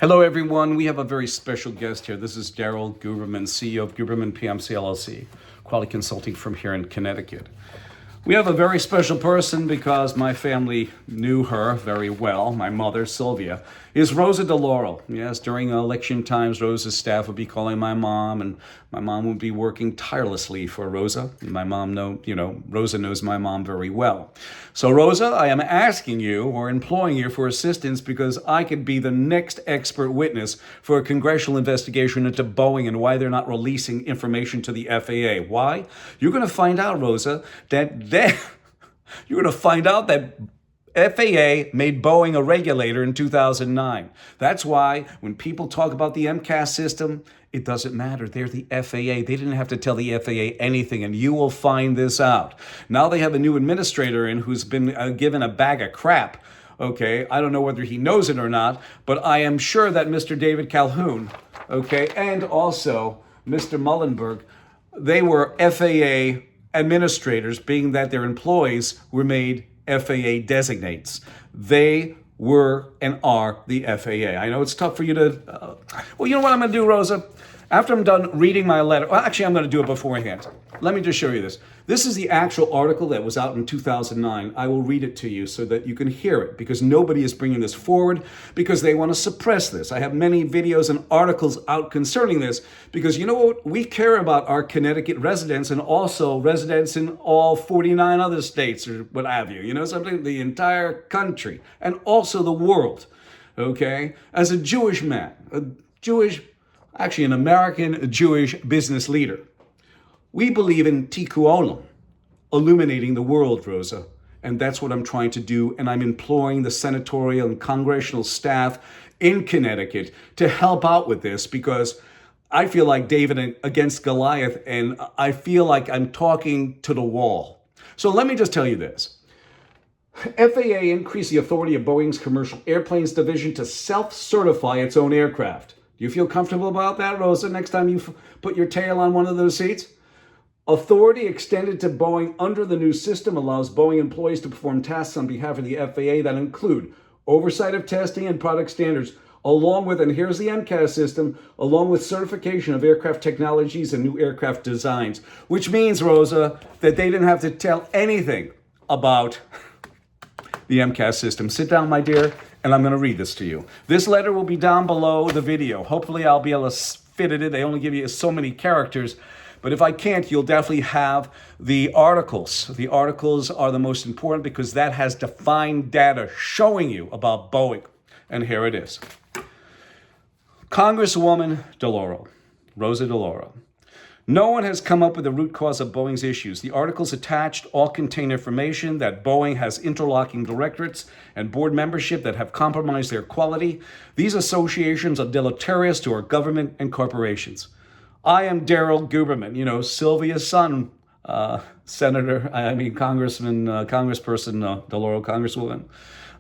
Hello, everyone. We have a very special guest here. This is Daryl Guberman, CEO of Guberman PMC LLC, quality consulting firm here in Connecticut. We have a very special person because my family knew her very well. My mother, Sylvia, is Rosa Delauro. Yes, during election times, Rosa's staff would be calling my mom, and my mom would be working tirelessly for Rosa. My mom Rosa knows my mom very well. So Rosa, I am asking you or imploring you for assistance because I could be the next expert witness for a congressional investigation into Boeing and why they're not releasing information to the FAA. Why? You're going to find out, Rosa, that you're going to find out that FAA made Boeing a regulator in 2009. That's why when people talk about the MCAS system, it doesn't matter. They're the FAA. They didn't have to tell the FAA anything, and you will find this out. Now they have a new administrator in who's been given a bag of crap. Okay, I don't know whether he knows it or not, but I am sure that Mr. David Calhoun, okay, and also Mr. Mullenberg, they were FAA administrators, being that their employees were made FAA designates. They were and are the FAA. I know it's tough for you to, well, you know what I'm going to do, Rosa? After I'm done reading my letter, well, actually, I'm going to do it beforehand. Let me just show you this. This is the actual article that was out in 2009. I will read it to you so that you can hear it, because nobody is bringing this forward because they want to suppress this. I have many videos and articles out concerning this because you know what? We care about our Connecticut residents and also residents in all 49 other states or what have you. You know, something, the entire country and also the world. Okay? As a Jewish man, an American Jewish business leader, we believe in Tikkun Olam, illuminating the world, Rosa. And that's what I'm trying to do. And I'm imploring the senatorial and congressional staff in Connecticut to help out with this because I feel like David against Goliath, and I feel like I'm talking to the wall. So let me just tell you this. FAA increased the authority of Boeing's commercial airplanes division to self-certify its own aircraft. Do you feel comfortable about that, Rosa, next time you put your tail on one of those seats? Authority extended to Boeing under the new system allows Boeing employees to perform tasks on behalf of the FAA that include oversight of testing and product standards, along with, and here's the MCAS system, along with certification of aircraft technologies and new aircraft designs, which means, Rosa, that they didn't have to tell anything about the MCAS system. Sit down, my dear, and I'm going to read this to you. This letter will be down below the video. Hopefully I'll be able to fit it in. They only give you so many characters. But if I can't, you'll definitely have the articles. The articles are the most important because that has defined data showing you about Boeing. And here it is. Congresswoman Delauro, Rosa Delauro. No one has come up with the root cause of Boeing's issues. The articles attached all contain information that Boeing has interlocking directorates and board membership that have compromised their quality. These associations are deleterious to our government and corporations. I am Daryl Guberman, Sylvia's son, Congressperson Delauro, Congresswoman.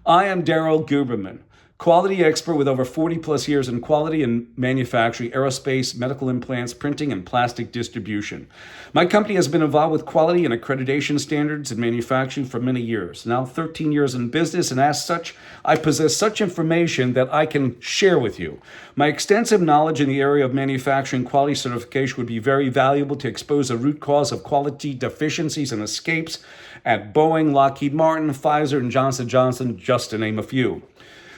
I am Daryl Guberman, quality expert with over 40 plus years in quality and manufacturing, aerospace, medical implants, printing, and plastic distribution. My company has been involved with quality and accreditation standards in manufacturing for many years, now 13 years in business, and as such, I possess such information that I can share with you. My extensive knowledge in the area of manufacturing quality certification would be very valuable to expose the root cause of quality deficiencies and escapes at Boeing, Lockheed Martin, Pfizer, and Johnson & Johnson, just to name a few.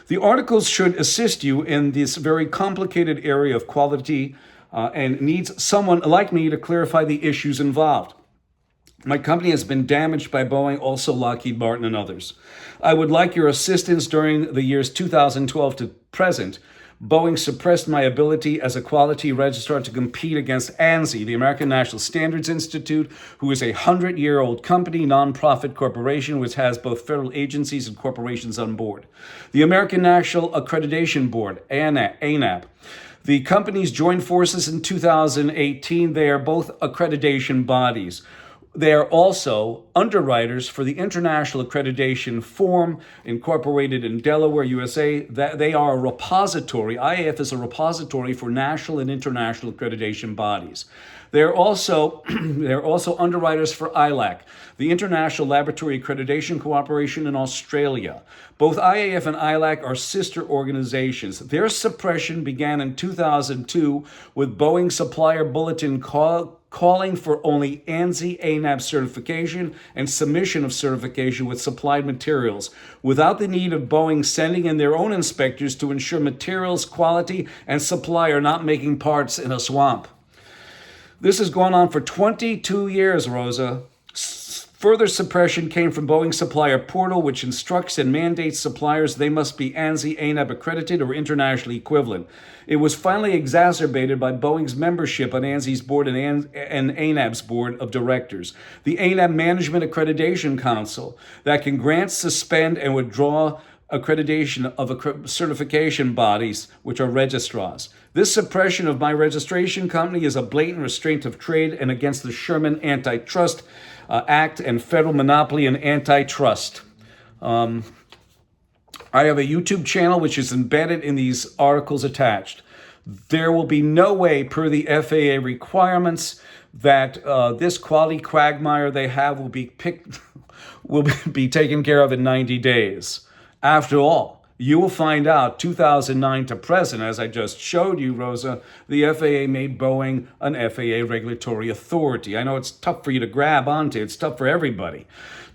The articles should assist you in this very complicated area of quality and needs someone like me to clarify the issues involved. My company has been damaged by Boeing, also Lockheed Martin and others. I would like your assistance during the years 2012 to present. Boeing suppressed my ability as a quality registrar to compete against ANSI, the American National Standards Institute, who is a 100-year-old company, nonprofit corporation, which has both federal agencies and corporations on board. The American National Accreditation Board, ANAP. The companies joined forces in 2018. They are both accreditation bodies. They are also underwriters for the International Accreditation Forum, incorporated in Delaware, USA. That they are a repository. IAF is a repository for national and international accreditation bodies. They're also underwriters for ILAC, the International Laboratory Accreditation Cooperation in Australia. Both IAF and ILAC are sister organizations. Their suppression began in 2002 with Boeing Supplier Bulletin calling for only ANSI ANAB certification and submission of certification with supplied materials, without the need of Boeing sending in their own inspectors to ensure materials quality and supply are not making parts in a swamp. This has gone on for 22 years, Rosa. Further suppression came from Boeing Supplier Portal, which instructs and mandates suppliers they must be ANSI ANAB accredited or internationally equivalent. It was finally exacerbated by Boeing's membership on ANSI's board and ANAB's board of directors. The ANAB Management Accreditation Council that can grant, suspend, and withdraw accreditation of certification bodies, which are registrars. This suppression of my registration company is a blatant restraint of trade and against the Sherman Antitrust Act and federal monopoly and antitrust. I have a YouTube channel which is embedded in these articles attached. There will be no way, per the FAA requirements, that this quality quagmire they have will be taken care of in 90 days. After all, you will find out 2009 to present, as I just showed you, Rosa, the FAA made Boeing an FAA regulatory authority. I know it's tough for you to grab onto. It's tough for everybody.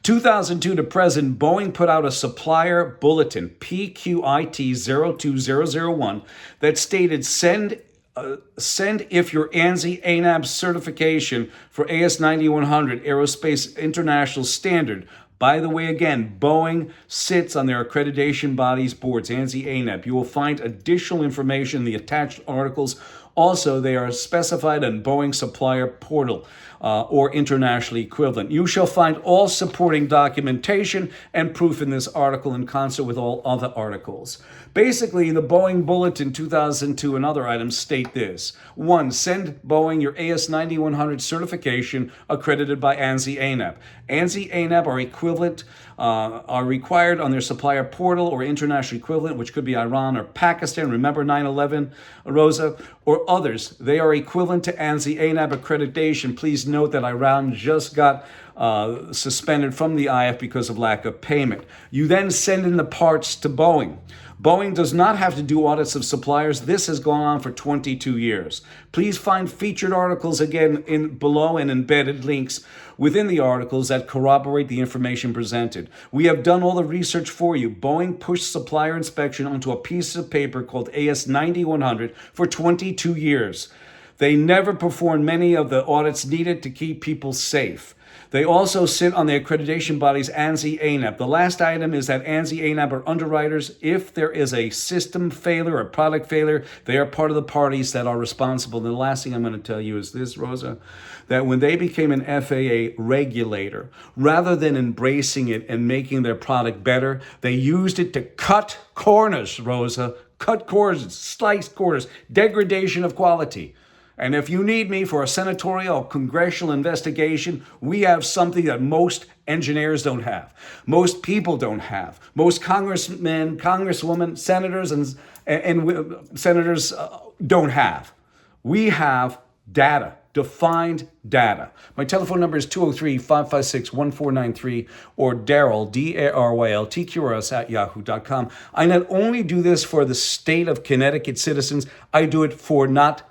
2002 to present, Boeing put out a supplier bulletin, PQIT 02001, that stated send if your ANSI ANAB certification for AS9100 Aerospace International Standard. By the way, again, Boeing sits on their accreditation bodies boards, ANSI ANAB. You will find additional information in the attached articles. Also, they are specified on Boeing Supplier Portal or internationally equivalent. You shall find all supporting documentation and proof in this article in concert with all other articles. Basically, the Boeing Bulletin 2002 and other items state this. 1. Send Boeing your AS9100 certification accredited by ANSI ANAB. ANSI ANAB are equivalent, are required on their supplier portal or international equivalent, which could be Iran or Pakistan. Remember 9/11, Rosa? Or others. They are equivalent to ANSI ANAB accreditation. Please note that Iran just got suspended from the IF because of lack of payment. You then send in the parts to Boeing. Boeing does not have to do audits of suppliers. This has gone on for 22 years. Please find featured articles again below and embedded links within the articles that corroborate the information presented. We have done all the research for you. Boeing pushed supplier inspection onto a piece of paper called AS9100 for 22 years. They never performed many of the audits needed to keep people safe. They also sit on the accreditation bodies ANSI ANAB. The last item is that ANSI ANAB are underwriters. If there is a system failure or product failure, they are part of the parties that are responsible. And the last thing I'm going to tell you is this, Rosa, that when they became an FAA regulator, rather than embracing it and making their product better, they used it to cut corners, Rosa, cut corners, slice corners, degradation of quality. And if you need me for a senatorial or congressional investigation, we have something that most engineers don't have. Most people don't have. Most congressmen, congresswomen, senators, and senators don't have. We have data, defined data. My telephone number is 203-556-1493 or Daryl, Daryl, TQRS at yahoo.com. I not only do this for the state of Connecticut citizens, I do it for not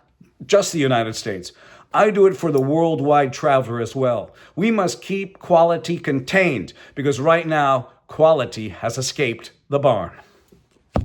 just the United States. I do it for the worldwide traveler as well. We must keep quality contained because right now, quality has escaped the barn.